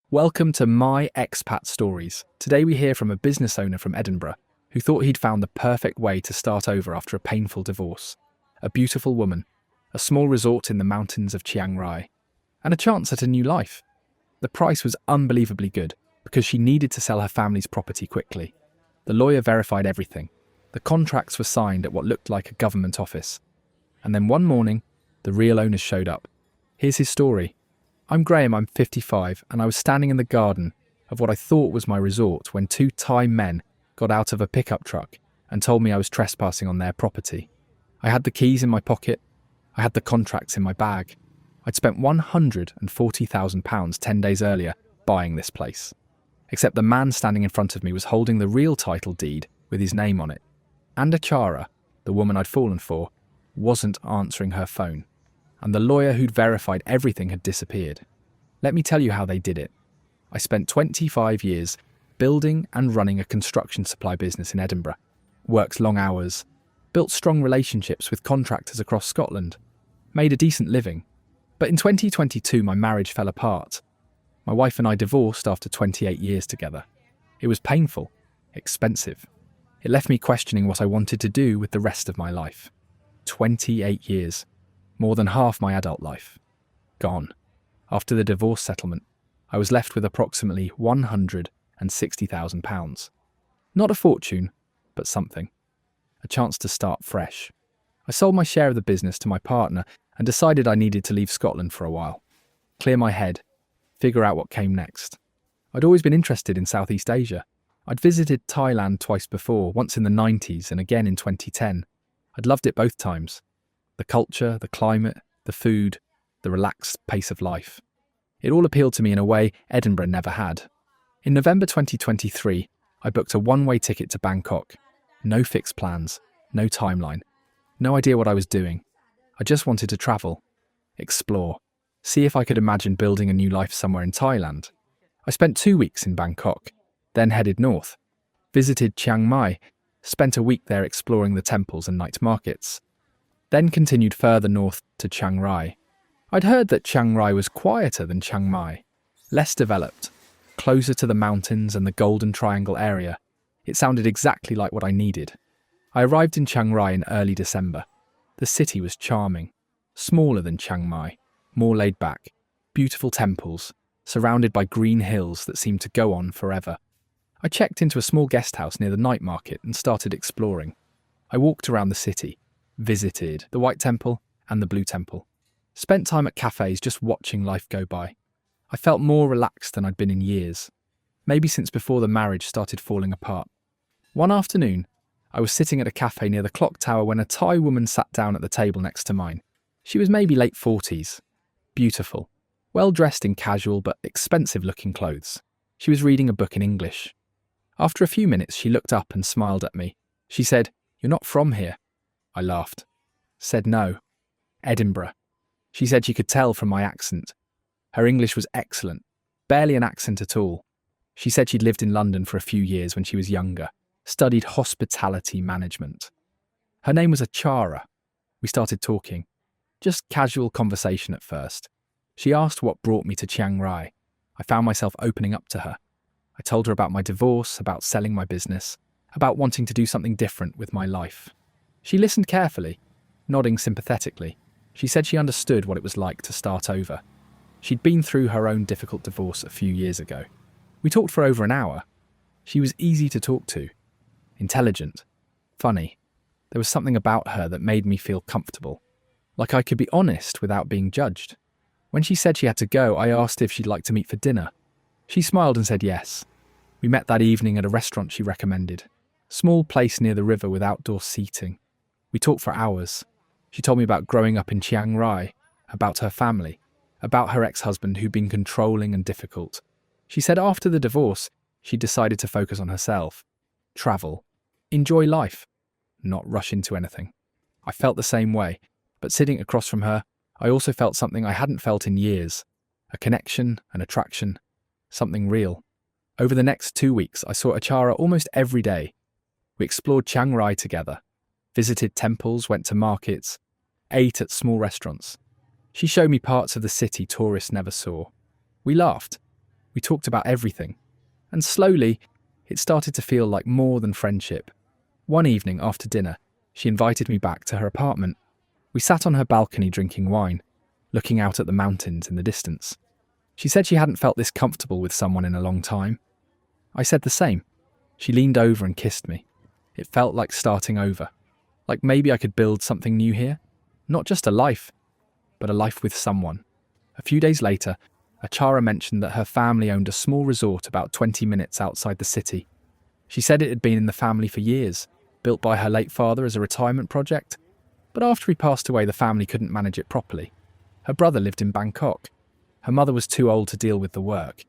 Welcome to My Expat Stories. Today we hear from a business owner from Edinburgh who thought he'd found the perfect way to start over after a painful divorce. A beautiful woman, a small resort in the mountains of Chiang Rai, and a chance at a new life. The price was unbelievably good because she needed to sell her family's property quickly. The lawyer verified everything. The contracts were signed at what looked like a government office. And then one morning, the real owners showed up. Here's his story. I'm Graham, I'm 55, and I was standing in the garden of what I thought was my resort when two Thai men got out of a pickup truck and told me I was trespassing on their property. I had the keys in my pocket. I had the contracts in my bag. I'd spent £140,000 10 days earlier buying this place. Except the man standing in front of me was holding the real title deed with his name on it. And Achara, the woman I'd fallen for, wasn't answering her phone. And the lawyer who'd verified everything had disappeared. Let me tell you how they did it. I spent 25 years building and running a construction supply business in Edinburgh, worked long hours, built strong relationships with contractors across Scotland, made a decent living. But in 2022, my marriage fell apart. My wife and I divorced after 28 years together. It was painful, expensive. It left me questioning what I wanted to do with the rest of my life. 28 years. More than half my adult life. Gone. After the divorce settlement, I was left with approximately £160,000. Not a fortune, but something. A chance to start fresh. I sold my share of the business to my partner and decided I needed to leave Scotland for a while. Clear my head. Figure out what came next. I'd always been interested in Southeast Asia. I'd visited Thailand twice before, once in the 90s and again in 2010. I'd loved it both times. The culture, the climate, the food, the relaxed pace of life. It all appealed to me in a way Edinburgh never had. In November 2023, I booked a one-way ticket to Bangkok. No fixed plans, no timeline, no idea what I was doing. I just wanted to travel, explore, see if I could imagine building a new life somewhere in Thailand. I spent 2 weeks in Bangkok, then headed north, visited Chiang Mai, spent a week there exploring the temples and night markets. Then continued further north to Chiang Rai. I'd heard that Chiang Rai was quieter than Chiang Mai, less developed, closer to the mountains and the Golden Triangle area. It sounded exactly like what I needed. I arrived in Chiang Rai in early December. The city was charming, smaller than Chiang Mai, more laid back, beautiful temples, surrounded by green hills that seemed to go on forever. I checked into a small guesthouse near the night market and started exploring. I walked around the city, visited the White Temple and the Blue Temple. Spent time at cafes just watching life go by. I felt more relaxed than I'd been in years. Maybe since before the marriage started falling apart. One afternoon, I was sitting at a cafe near the clock tower when a Thai woman sat down at the table next to mine. She was maybe late 40s. Beautiful. Well dressed in casual but expensive-looking clothes. She was reading a book in English. After a few minutes, she looked up and smiled at me. She said, "You're not from here." I laughed. Said no. Edinburgh. She said she could tell from my accent. Her English was excellent, barely an accent at all. She said she'd lived in London for a few years when she was younger, studied hospitality management. Her name was Achara. We started talking. Just casual conversation at first. She asked what brought me to Chiang Rai. I found myself opening up to her. I told her about my divorce, about selling my business, about wanting to do something different with my life. She listened carefully, nodding sympathetically. She said she understood what it was like to start over. She'd been through her own difficult divorce a few years ago. We talked for over an hour. She was easy to talk to, intelligent, funny. There was something about her that made me feel comfortable, like I could be honest without being judged. When she said she had to go, I asked if she'd like to meet for dinner. She smiled and said yes. We met that evening at a restaurant she recommended. Small place near the river with outdoor seating. We talked for hours. She told me about growing up in Chiang Rai, about her family, about her ex-husband who'd been controlling and difficult. She said after the divorce, she decided to focus on herself, travel, enjoy life, not rush into anything. I felt the same way, but sitting across from her, I also felt something I hadn't felt in years. A connection, an attraction, something real. Over the next 2 weeks, I saw Achara almost every day. We explored Chiang Rai together, visited temples, went to markets, ate at small restaurants. She showed me parts of the city tourists never saw. We laughed. We talked about everything. And slowly, it started to feel like more than friendship. One evening after dinner, she invited me back to her apartment. We sat on her balcony drinking wine, looking out at the mountains in the distance. She said she hadn't felt this comfortable with someone in a long time. I said the same. She leaned over and kissed me. It felt like starting over. Like maybe I could build something new here. Not just a life, but a life with someone. A few days later, Achara mentioned that her family owned a small resort about 20 minutes outside the city. She said it had been in the family for years, built by her late father as a retirement project. But after he passed away, the family couldn't manage it properly. Her brother lived in Bangkok. Her mother was too old to deal with the work.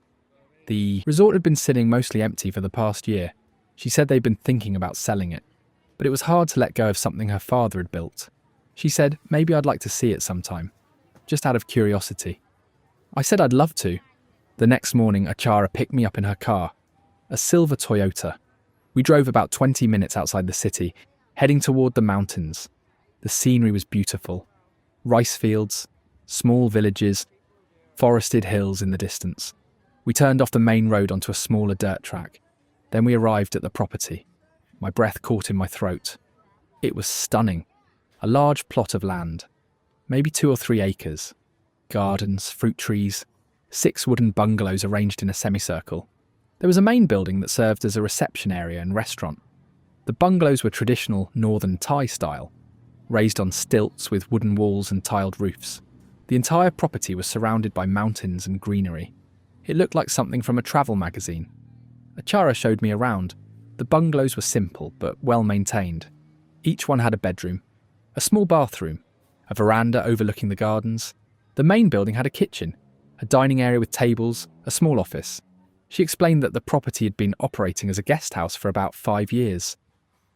The resort had been sitting mostly empty for the past year. She said they'd been thinking about selling it, but it was hard to let go of something her father had built. She said, maybe I'd like to see it sometime, just out of curiosity. I said I'd love to. The next morning, Achara picked me up in her car, a silver Toyota. We drove about 20 minutes outside the city, heading toward the mountains. The scenery was beautiful. Rice fields, small villages, forested hills in the distance. We turned off the main road onto a smaller dirt track. Then we arrived at the property. My breath caught in my throat. It was stunning. A large plot of land, maybe 2 or 3 acres. Gardens, fruit trees, 6 wooden bungalows arranged in a semicircle. There was a main building that served as a reception area and restaurant. The bungalows were traditional northern Thai style, raised on stilts with wooden walls and tiled roofs. The entire property was surrounded by mountains and greenery. It looked like something from a travel magazine. Achara showed me around. The bungalows were simple but well maintained. Each one had a bedroom, a small bathroom, a veranda overlooking the gardens. The main building had a kitchen, a dining area with tables, a small office. She explained that the property had been operating as a guest house for about 5 years.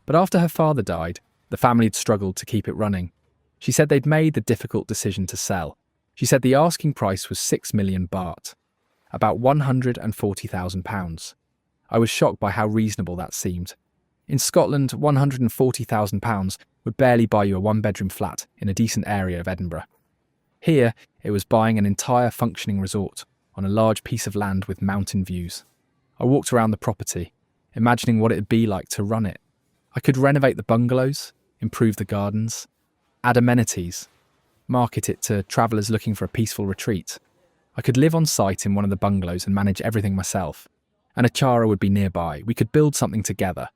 But after her father died, the family had struggled to keep it running. She said they'd made the difficult decision to sell. She said the asking price was 6 million baht, about £140,000. I was shocked by how reasonable that seemed. In Scotland, £140,000 would barely buy you a 1-bedroom flat in a decent area of Edinburgh. Here, it was buying an entire functioning resort on a large piece of land with mountain views. I walked around the property, imagining what it'd be like to run it. I could renovate the bungalows, improve the gardens, add amenities, market it to travellers looking for a peaceful retreat. I could live on site in one of the bungalows and manage everything myself. And Achara would be nearby. We could build something together.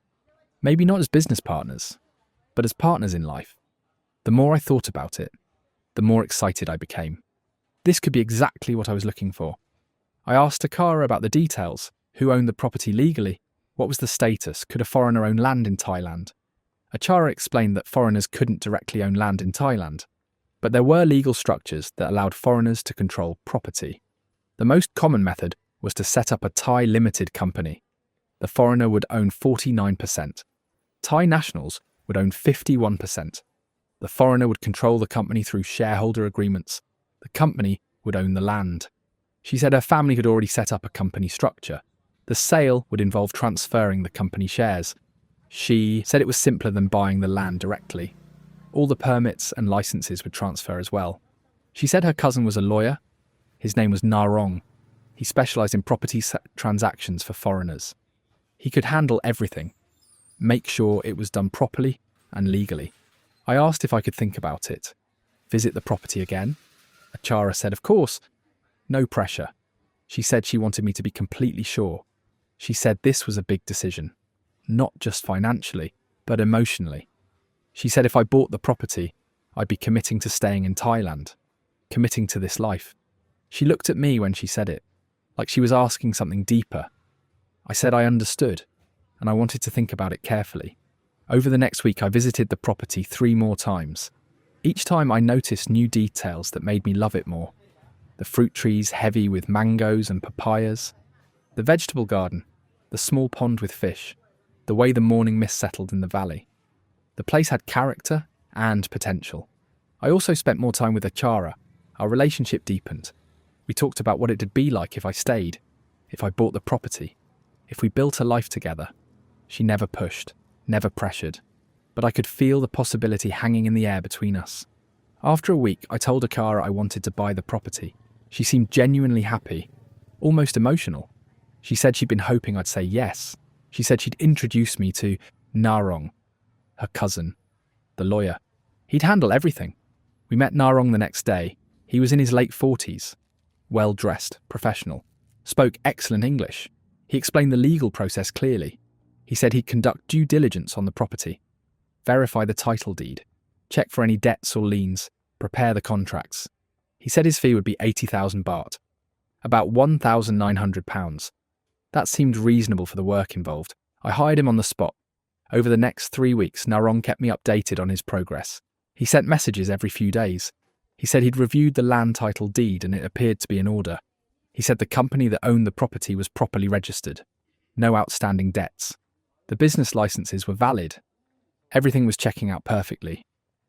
Maybe not as business partners, but as partners in life. The more I thought about it, the more excited I became. This could be exactly what I was looking for. I asked Achara about the details. Who owned the property legally? What was the status? Could a foreigner own land in Thailand? Achara explained that foreigners couldn't directly own land in Thailand, but there were legal structures that allowed foreigners to control property. The most common method was to set up a Thai limited company. The foreigner would own 49%. Thai nationals would own 51%. The foreigner would control the company through shareholder agreements. The company would own the land. She said her family had already set up a company structure. The sale would involve transferring the company shares. She said it was simpler than buying the land directly. All the permits and licenses would transfer as well. She said her cousin was a lawyer. His name was Narong. He specialised in property transactions for foreigners. He could handle everything, make sure it was done properly and legally. I asked if I could think about it. Visit the property again? Achara said, of course. No pressure. She said she wanted me to be completely sure. She said this was a big decision, not just financially, but emotionally. She said if I bought the property, I'd be committing to staying in Thailand, committing to this life. She looked at me when she said it, like she was asking something deeper. I said I understood, and I wanted to think about it carefully. Over the next week, I visited the property 3 more times. Each time I noticed new details that made me love it more. The fruit trees heavy with mangoes and papayas, the vegetable garden, the small pond with fish, the way the morning mist settled in the valley. The place had character and potential. I also spent more time with Achara. Our relationship deepened. We talked about what it'd be like if I stayed, if I bought the property, if we built a life together. She never pushed, never pressured, but I could feel the possibility hanging in the air between us. After a week, I told Achara I wanted to buy the property. She seemed genuinely happy. almost emotional. She said she'd been hoping I'd say yes. She said she'd introduce me to Narong, her cousin, the lawyer. He'd handle everything. We met Narong the next day. He was in his late 40s, well-dressed, professional, spoke excellent English. He explained the legal process clearly. He said he'd conduct due diligence on the property, verify the title deed, check for any debts or liens, prepare the contracts. He said his fee would be 80,000 baht, about £1,900. That seemed reasonable for the work involved. I hired him on the spot. Over the next 3 weeks, Narong kept me updated on his progress. He sent messages every few days. He said he'd reviewed the land title deed and it appeared to be in order. He said the company that owned the property was properly registered. No outstanding debts. The business licenses were valid. Everything was checking out perfectly.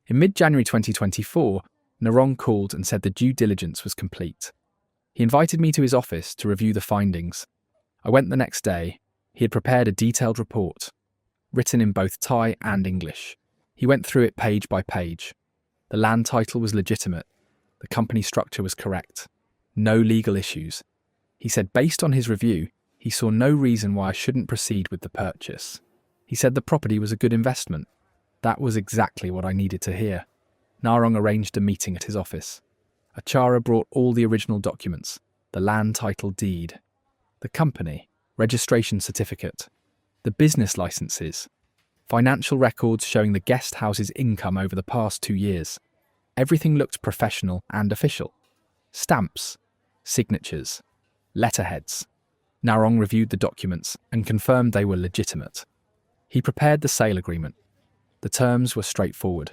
In mid-January 2024, Narong called and said the due diligence was complete. He invited me to his office to review the findings. I went the next day. He had prepared a detailed report, written in both Thai and English. He went through it page by page. The land title was legitimate. The company structure was correct. No legal issues. He said based on his review, he saw no reason why I shouldn't proceed with the purchase. He said the property was a good investment. That was exactly what I needed to hear. Narong arranged a meeting at his office. Achara brought all the original documents, the land title deed, the company, registration certificate, the business licenses, financial records showing the guest house's income over the past 2 years. Everything looked professional and official. Stamps, signatures, letterheads. Narong reviewed the documents and confirmed they were legitimate. He prepared the sale agreement. The terms were straightforward.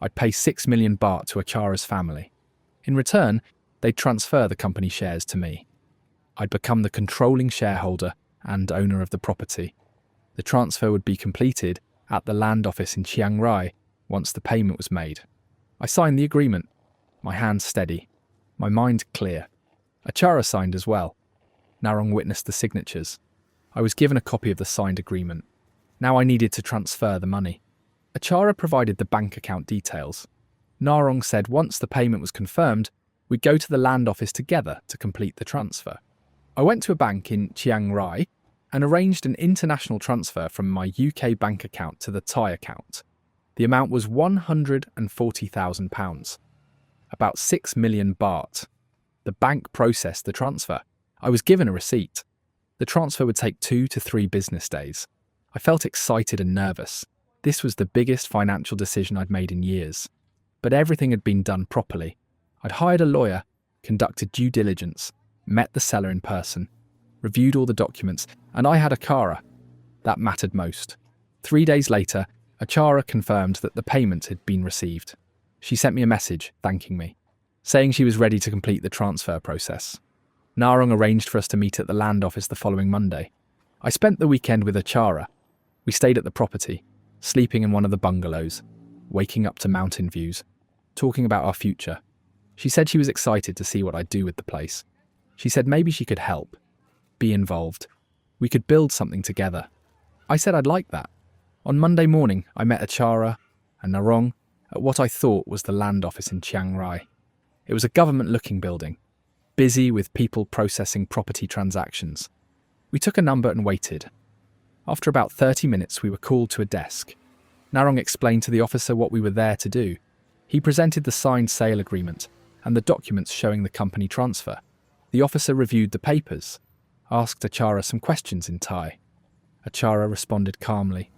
I'd pay 6 million baht to Achara's family. In return, they'd transfer the company shares to me. I'd become the controlling shareholder and owner of the property. The transfer would be completed at the land office in Chiang Rai once the payment was made. I signed the agreement, my hands steady, my mind clear. Achara signed as well. Narong witnessed the signatures. I was given a copy of the signed agreement. Now I needed to transfer the money. Achara provided the bank account details. Narong said once the payment was confirmed, we'd go to the land office together to complete the transfer. I went to a bank in Chiang Rai and arranged an international transfer from my UK bank account to the Thai account. The amount was £140,000, about 6 million baht. The bank processed the transfer. I was given a receipt. The transfer would take 2 to 3 business days. I felt excited and nervous. This was the biggest financial decision I'd made in years. But everything had been done properly. I'd hired a lawyer, conducted due diligence, met the seller in person, reviewed all the documents, and I had Achara. That mattered most. 3 days later, Achara confirmed that the payment had been received. She sent me a message thanking me, saying she was ready to complete the transfer process. Narong arranged for us to meet at the land office the following Monday. I spent the weekend with Achara. We stayed at the property, sleeping in one of the bungalows, waking up to mountain views, talking about our future. She said she was excited to see what I'd do with the place. She said maybe she could help, be involved. We could build something together. I said I'd like that. On Monday morning, I met Achara and Narong at what I thought was the land office in Chiang Rai. It was a government-looking building, busy with people processing property transactions. We took a number and waited. After about 30 minutes, we were called to a desk. Narong explained to the officer what we were there to do. He presented the signed sale agreement and the documents showing the company transfer. The officer reviewed the papers, asked Achara some questions in Thai. Achara responded calmly,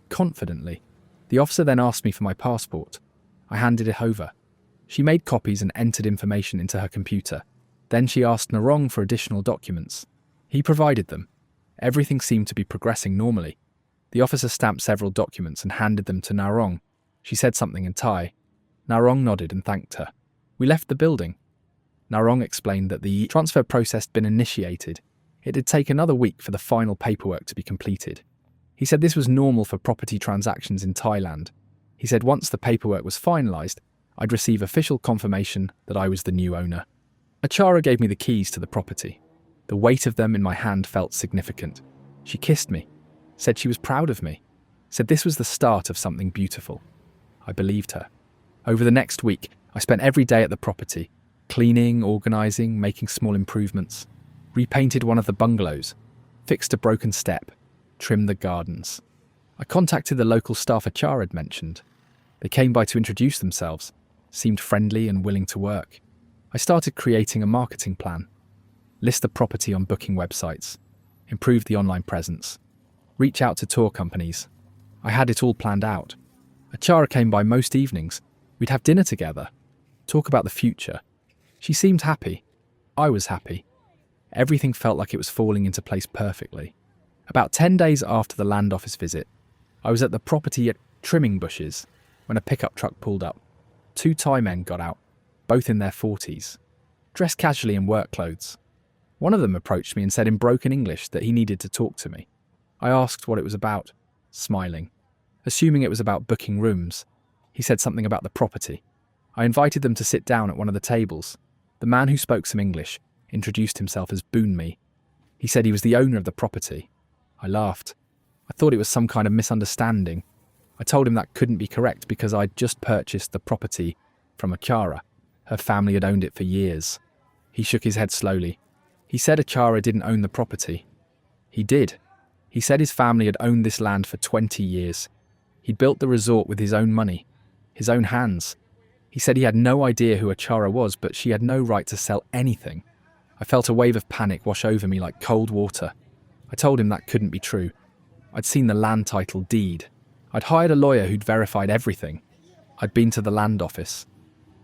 confidently. The officer then asked me for my passport. I handed it over. She made copies and entered information into her computer. Then she asked Narong for additional documents. He provided them. Everything seemed to be progressing normally. The officer stamped several documents and handed them to Narong. She said something in Thai. Narong nodded and thanked her. We left the building. Narong explained that the transfer process had been initiated. It had taken another week for the final paperwork to be completed. He said this was normal for property transactions in Thailand. He said once the paperwork was finalised, I'd receive official confirmation that I was the new owner. Achara gave me the keys to the property. The weight of them in my hand felt significant. She kissed me, said she was proud of me, said this was the start of something beautiful. I believed her. Over the next week, I spent every day at the property, cleaning, organising, making small improvements. repainted one of the bungalows, fixed a broken step, trimmed the gardens. I contacted the local staff Achara had mentioned. They came by to introduce themselves, seemed friendly and willing to work. I started creating a marketing plan. List the property on booking websites, improve the online presence, reach out to tour companies. I had it all planned out. Achara came by most evenings. We'd have dinner together, talk about the future. She seemed happy. I was happy. Everything felt like it was falling into place perfectly. About 10 days after the land office visit, I was at the property at trimming bushes when a pickup truck pulled up. 2 Thai men got out, both in their 40s, dressed casually in work clothes. One of them approached me and said in broken English that he needed to talk to me. I asked what it was about, smiling. Assuming it was about booking rooms, he said something about the property. I invited them to sit down at one of the tables. The man who spoke some English introduced himself as Boonmi. He said he was the owner of the property. I laughed. I thought it was some kind of misunderstanding. I told him that couldn't be correct because I'd just purchased the property from Achara. Her family had owned it for years. He shook his head slowly. He said Achara didn't own the property. He did. He said his family had owned this land for 20 years. He'd built the resort with his own money, his own hands. He said he had no idea who Achara was, but she had no right to sell anything. I felt a wave of panic wash over me like cold water. I told him that couldn't be true. I'd seen the land title deed. I'd hired a lawyer who'd verified everything. I'd been to the land office.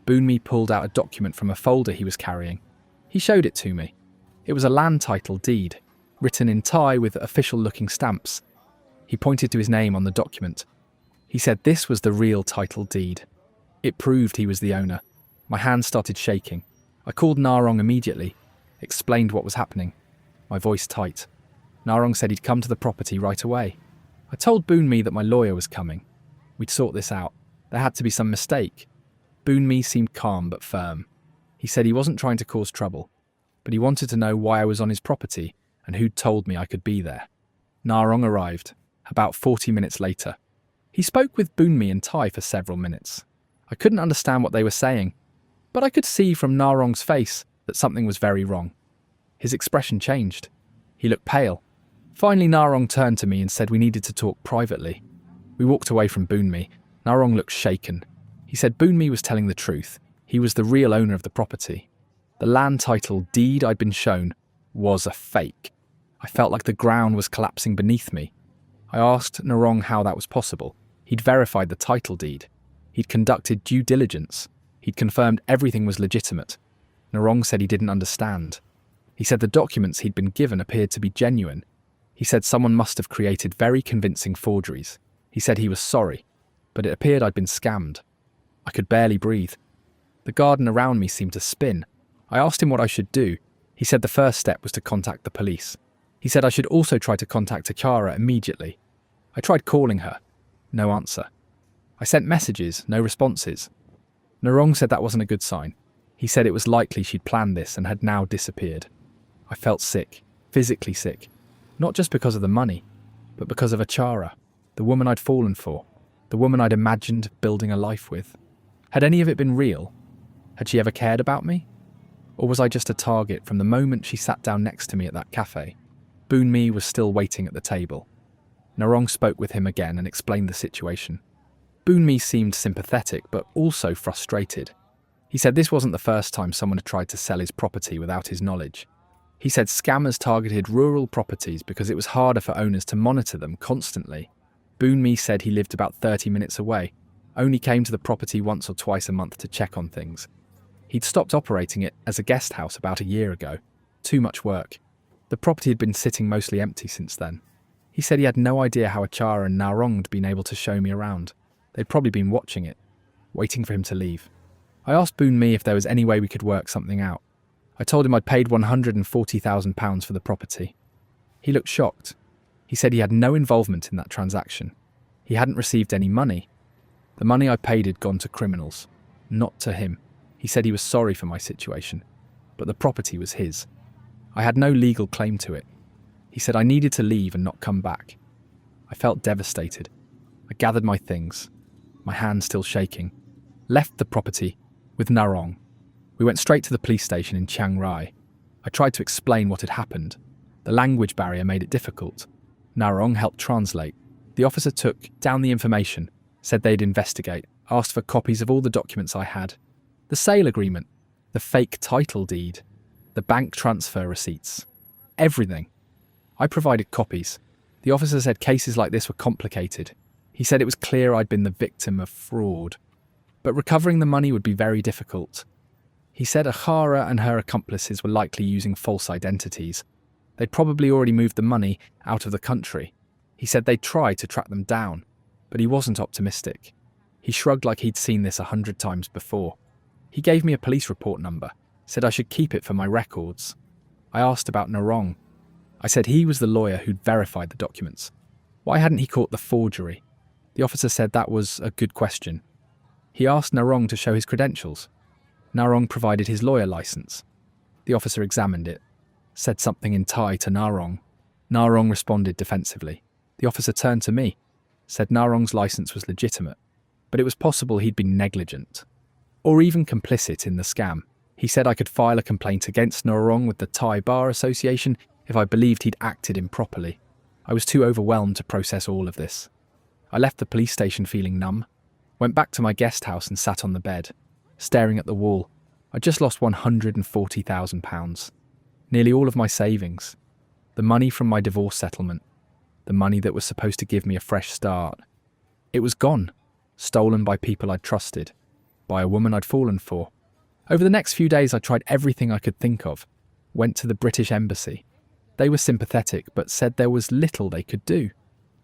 Boonmi pulled out a document from a folder he was carrying. He showed it to me. It was a land title deed, written in Thai with official-looking stamps. He pointed to his name on the document. He said this was the real title deed. It proved he was the owner. My hands started shaking. I called Narong immediately, explained what was happening, my voice tight. Narong said he'd come to the property right away. I told Boonmi that my lawyer was coming. We'd sort this out. There had to be some mistake. Boonmi seemed calm but firm. He said he wasn't trying to cause trouble, but he wanted to know why I was on his property and who'd told me I could be there. Narong arrived, about 40 minutes later. He spoke with Boonmi in Thai for several minutes. I couldn't understand what they were saying, but I could see from Narong's face that something was very wrong. His expression changed. He looked pale. Finally, Narong turned to me and said we needed to talk privately. We walked away from Boonmi. Narong looked shaken. He said Boonmi was telling the truth. He was the real owner of the property. The land title deed I'd been shown was a fake. I felt like the ground was collapsing beneath me. I asked Narong how that was possible. He'd verified the title deed. He'd conducted due diligence. He'd confirmed everything was legitimate. Narong said he didn't understand. He said the documents he'd been given appeared to be genuine. He said someone must have created very convincing forgeries. He said he was sorry, but it appeared I'd been scammed. I could barely breathe. The garden around me seemed to spin. I asked him what I should do. He said the first step was to contact the police. He said I should also try to contact Achara immediately. I tried calling her. No answer. I sent messages, no responses. Narong said that wasn't a good sign. He said it was likely she'd planned this and had now disappeared. I felt sick, physically sick. Not just because of the money, but because of Achara, the woman I'd fallen for, the woman I'd imagined building a life with. Had any of it been real? Had she ever cared about me? Or was I just a target from the moment she sat down next to me at that cafe? Boonmi was still waiting at the table. Narong spoke with him again and explained the situation. Boonmi seemed sympathetic, but also frustrated. He said this wasn't the first time someone had tried to sell his property without his knowledge. He said scammers targeted rural properties because it was harder for owners to monitor them constantly. Boonmi said he lived about 30 minutes away, only came to the property once or twice a month to check on things. He'd stopped operating it as a guest house about a year ago. Too much work. The property had been sitting mostly empty since then. He said he had no idea how Achara and Narong had been able to show me around. They'd probably been watching it, waiting for him to leave. I asked Boonmi if there was any way we could work something out. I told him I'd paid £140,000 for the property. He looked shocked. He said he had no involvement in that transaction. He hadn't received any money. The money I paid had gone to criminals, not to him. He said he was sorry for my situation, but the property was his. I had no legal claim to it. He said I needed to leave and not come back. I felt devastated. I gathered my things, my hands still shaking, left the property with Narong. We went straight to the police station in Chiang Rai. I tried to explain what had happened. The language barrier made it difficult. Narong helped translate. The officer took down the information, said they'd investigate, asked for copies of all the documents I had. The sale agreement, the fake title deed, the bank transfer receipts. Everything. I provided copies. The officer said cases like this were complicated. He said it was clear I'd been the victim of fraud, but recovering the money would be very difficult. He said Ahara and her accomplices were likely using false identities. They'd probably already moved the money out of the country. He said they'd try to track them down, but he wasn't optimistic. He shrugged like he'd seen this 100 times before. He gave me a police report number, said I should keep it for my records. I asked about Narong. I said he was the lawyer who'd verified the documents. Why hadn't he caught the forgery? The officer said that was a good question. He asked Narong to show his credentials. Narong provided his lawyer license. The officer examined it, said something in Thai to Narong. Narong responded defensively. The officer turned to me, said Narong's license was legitimate, but it was possible he'd been negligent, or even complicit in the scam. He said I could file a complaint against Narong with the Thai Bar Association if I believed he'd acted improperly. I was too overwhelmed to process all of this. I left the police station feeling numb, went back to my guest house and sat on the bed, staring at the wall. I'd just lost £140,000. Nearly all of my savings. The money from my divorce settlement. The money that was supposed to give me a fresh start. It was gone, stolen by people I'd trusted, by a woman I'd fallen for. Over the next few days I tried everything I could think of. Went to the British Embassy. They were sympathetic but said there was little they could do.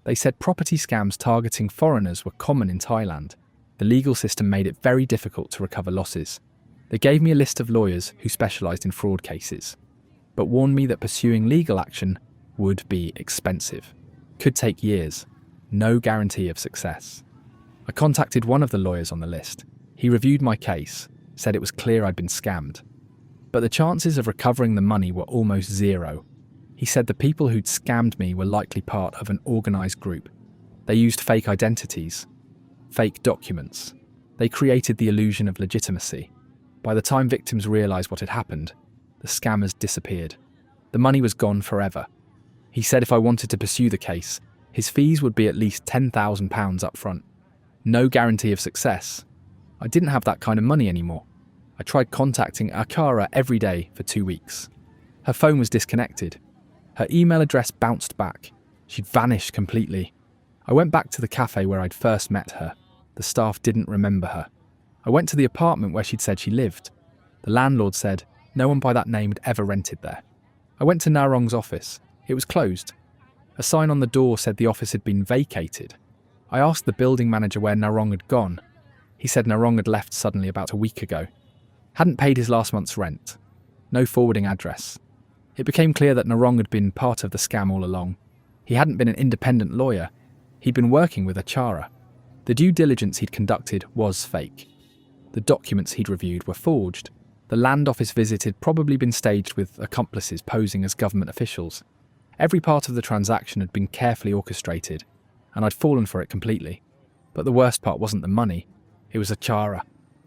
They said property scams targeting foreigners were common in Thailand. The legal system made it very difficult to recover losses. They gave me a list of lawyers who specialised in fraud cases, but warned me that pursuing legal action would be expensive. Could take years. No guarantee of success. I contacted one of the lawyers on the list. He reviewed my case, said it was clear I'd been scammed, but the chances of recovering the money were almost zero. He said the people who'd scammed me were likely part of an organised group. They used fake identities, fake documents. They created the illusion of legitimacy. By the time victims realised what had happened, the scammers disappeared. The money was gone forever. He said if I wanted to pursue the case, his fees would be at least £10,000 up front. No guarantee of success. I didn't have that kind of money anymore. I tried contacting Akara every day for 2 weeks. Her phone was disconnected. Her email address bounced back. She'd vanished completely. I went back to the cafe where I'd first met her. The staff didn't remember her. I went to the apartment where she'd said she lived. The landlord said no one by that name had ever rented there. I went to Narong's office. It was closed. A sign on the door said the office had been vacated. I asked the building manager where Narong had gone. He said Narong had left suddenly about a week ago. Hadn't paid his last month's rent. No forwarding address. It became clear that Narong had been part of the scam all along. He hadn't been an independent lawyer. He'd been working with Achara. The due diligence he'd conducted was fake. The documents he'd reviewed were forged. The land office visit had probably been staged with accomplices posing as government officials. Every part of the transaction had been carefully orchestrated, and I'd fallen for it completely. But the worst part wasn't the money. It was Achara.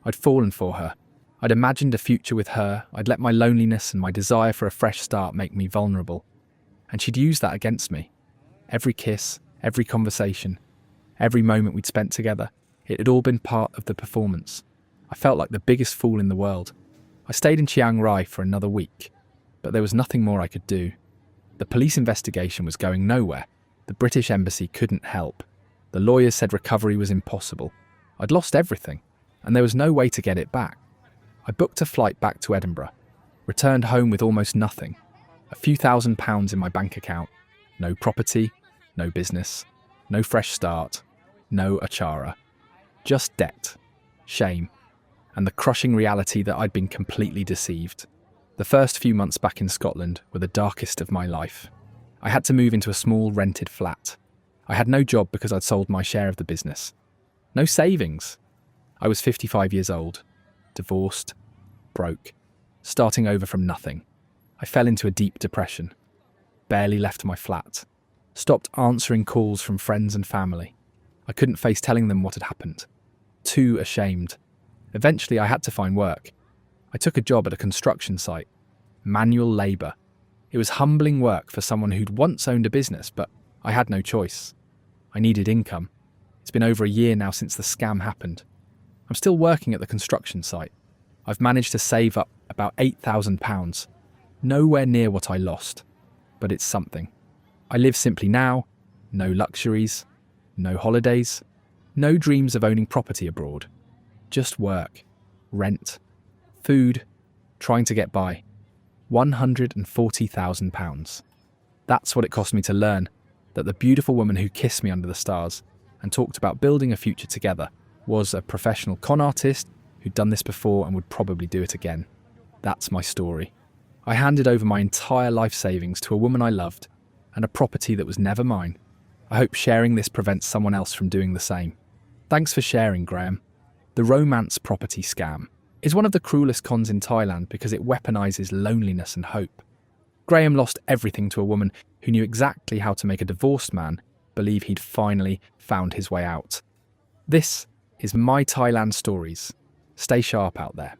I'd fallen for her. I'd imagined a future with her. I'd let my loneliness and my desire for a fresh start make me vulnerable. And she'd used that against me. Every kiss, every conversation, every moment we'd spent together, it had all been part of the performance. I felt like the biggest fool in the world. I stayed in Chiang Rai for another week, but there was nothing more I could do. The police investigation was going nowhere. The British Embassy couldn't help. The lawyers said recovery was impossible. I'd lost everything, and there was no way to get it back. I booked a flight back to Edinburgh, returned home with almost nothing. A few £1,000s in my bank account. No property, no business, no fresh start, no Achara. Just debt, shame, and the crushing reality that I'd been completely deceived. The first few months back in Scotland were the darkest of my life. I had to move into a small rented flat. I had no job because I'd sold my share of the business. No savings. I was 55 years old, divorced, broke, starting over from nothing. I fell into a deep depression. Barely left my flat. Stopped answering calls from friends and family. I couldn't face telling them what had happened. Too ashamed. Eventually I had to find work. I took a job at a construction site. manual labour. It was humbling work for someone who'd once owned a business, but I had no choice. I needed income. It's been over a year now since the scam happened. I'm still working at the construction site. I've managed to save up about £8,000. Nowhere near what I lost, but it's something. I live simply now, no luxuries, no holidays, no dreams of owning property abroad. Just work, rent, food, trying to get by. £140,000. That's what it cost me to learn that the beautiful woman who kissed me under the stars and talked about building a future together was a professional con artist who'd done this before and would probably do it again. That's my story. I handed over my entire life savings to a woman I loved and a property that was never mine. I hope sharing this prevents someone else from doing the same. Thanks for sharing, Graham. The romance property scam is one of the cruelest cons in Thailand because it weaponizes loneliness and hope. Graham lost everything to a woman who knew exactly how to make a divorced man believe he'd finally found his way out. This is My Thailand Stories. Stay sharp out there.